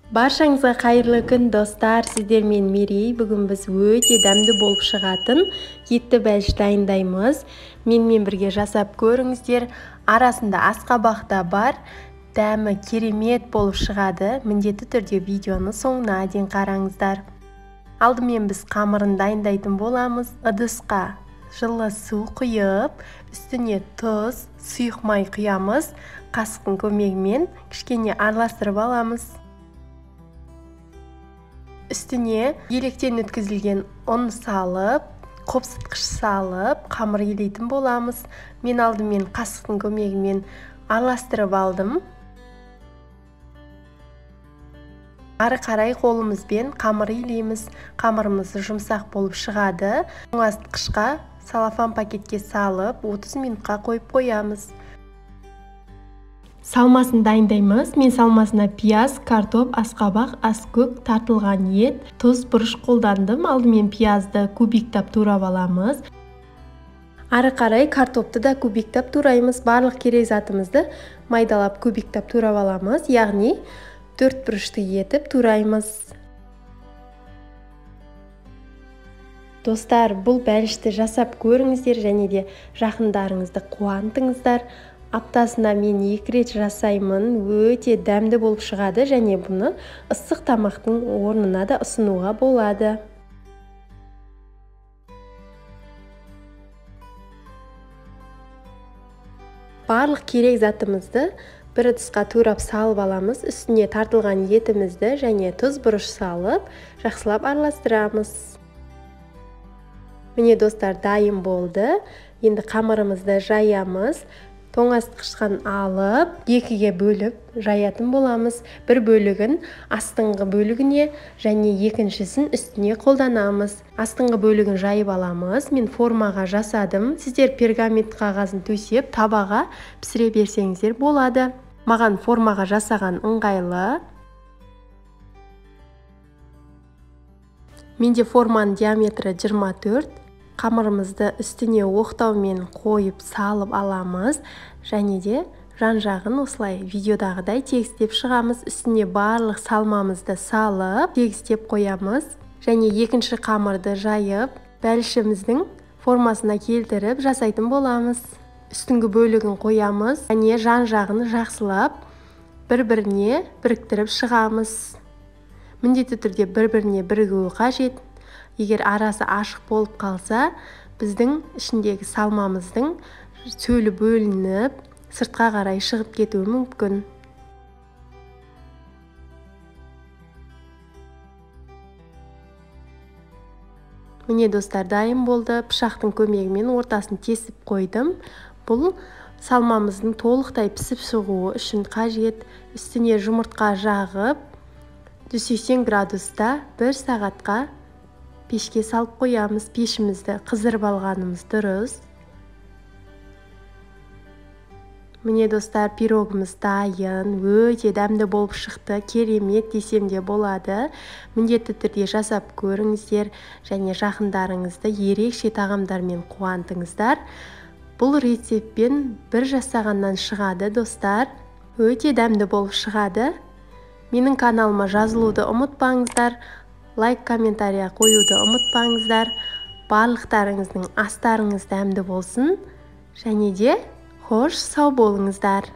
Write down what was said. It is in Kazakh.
Баршаңызға қайырлы күн достар, сіздермен Мерей. Бүгін біз өте дәмді болып шығатын етті бәліш дайындаймыз. Менімен бірге жасап көріңіздер. Арасында асқабақ та бар. Дәмі керемет болып шығады. Міндетті түрде видеоны соңына дейін қараңыздар. Алдымен біз қамырын дайындайтын боламыз. Ыдысқа жылы су құйып, үстіне тұз, сұйық май құямыз. Қасықтың көмегімен кішкене араластырып аламыз. Үстіне електен өткізілген ұн салып, қопсытқыш салып, қамыр елейтін боламыз. Мен алдымен қасықтың көмегімен араластырып алдым. Ары қарай қолымызбен қамыр елейміз. Қамырымыз жұмсақ болып шығады. Тоңазытқышқа салафан пакетке салып 30 минутқа қойып қоямыз. Салмасын дайындаймыз. Мен салмасына пияз, картоп, асқабақ, аскөк, тартылған ет, тұз, бұрыш қолдандым. Алдымен пиязды кубиктап турап аламыз. Ары қарай картопты да кубиктап тураймыз. Барлық керек затымызды майдалап кубиктап турап аламыз. Яғни 4 бұрышты етіп тураймыз. Достар, бұл бәлішті жасап көріңіздер және де жақындарыңызды қуантыңыздар. Аптасына мен 2 рет жасаймын. Өте дәмді болып шығады және бұны ыстық тамақтың орнына да ұсынуға болады. Барлық керек затымызды бір ыдысқа турап салып аламыз. Үстіне тартылған етімізді және тұз, бұрыш салып, жақсылап араластырамыз. Міне достар, дайын болды. Енді қамырымызды жаямыз. Тоңазытқыштан алып, 2-ге бөліп жаятын боламыз. Бір бөлігін астыңғы бөлігіне және екіншісін үстіне қолданамыз. Астыңғы бөлігін жайып аламыз. Мен формаға жасадым. Сіздер пергамент қағазын төсеп, табаға пісіре берсеңіздер болады. Маған формаға жасаған ыңғайлы. Менде форманың диаметрі 24. Қамырымызды үстіне оқтаумен қойып салып аламыз және де жан-жағын осылай видеодағыдай тегістеп шығамыз. Үстіне барлық салмамызды салып тегістеп қоямыз және екінші қамырды жайып бәлішіміздің формасына келтіріп жасайтын боламыз. Үстіңгі бөлігін қоямыз және жан-жағын жақсылап бір-біріне біріктіріп шығамыз. Міндетті түрде бір-біріне бірігуі қажет. Егер арасы ашық болып қалса, біздің ішіндегі салмамыздың сөлі бөлініп, сыртқа қарай шығып кетуі мүмкін. Міне достар, дайын болды. Пышақтың көмегімен ортасын тесіп қойдым. Бұл салмамыздың толықтай пісіп шығуы үшін қажет. Үстіне жұмыртқа жағып, 180 градуста 1 сағатқа пешке салып қоямыз. Пешімізді қыздырып алғанымыз дұрыс. Міне достар, пирогымыз дайын. Өте дәмді болып шықты. Керемет десем де болады. Міндетті түрде жасап көріңіздер және жақындарыңызды ерекше тағамдармен қуантыңыздар. Бұл рецептпен бір жасағаннан шығады достар. Өте дәмді болып шығады. Менің каналыма жазылуды ұмытпаңыздар. Лайк, комментария қоюды ұмытпаңыздар. Барлықтарыңыздың астарыңыз дәмді болсын. Және де қош сау болыңыздар.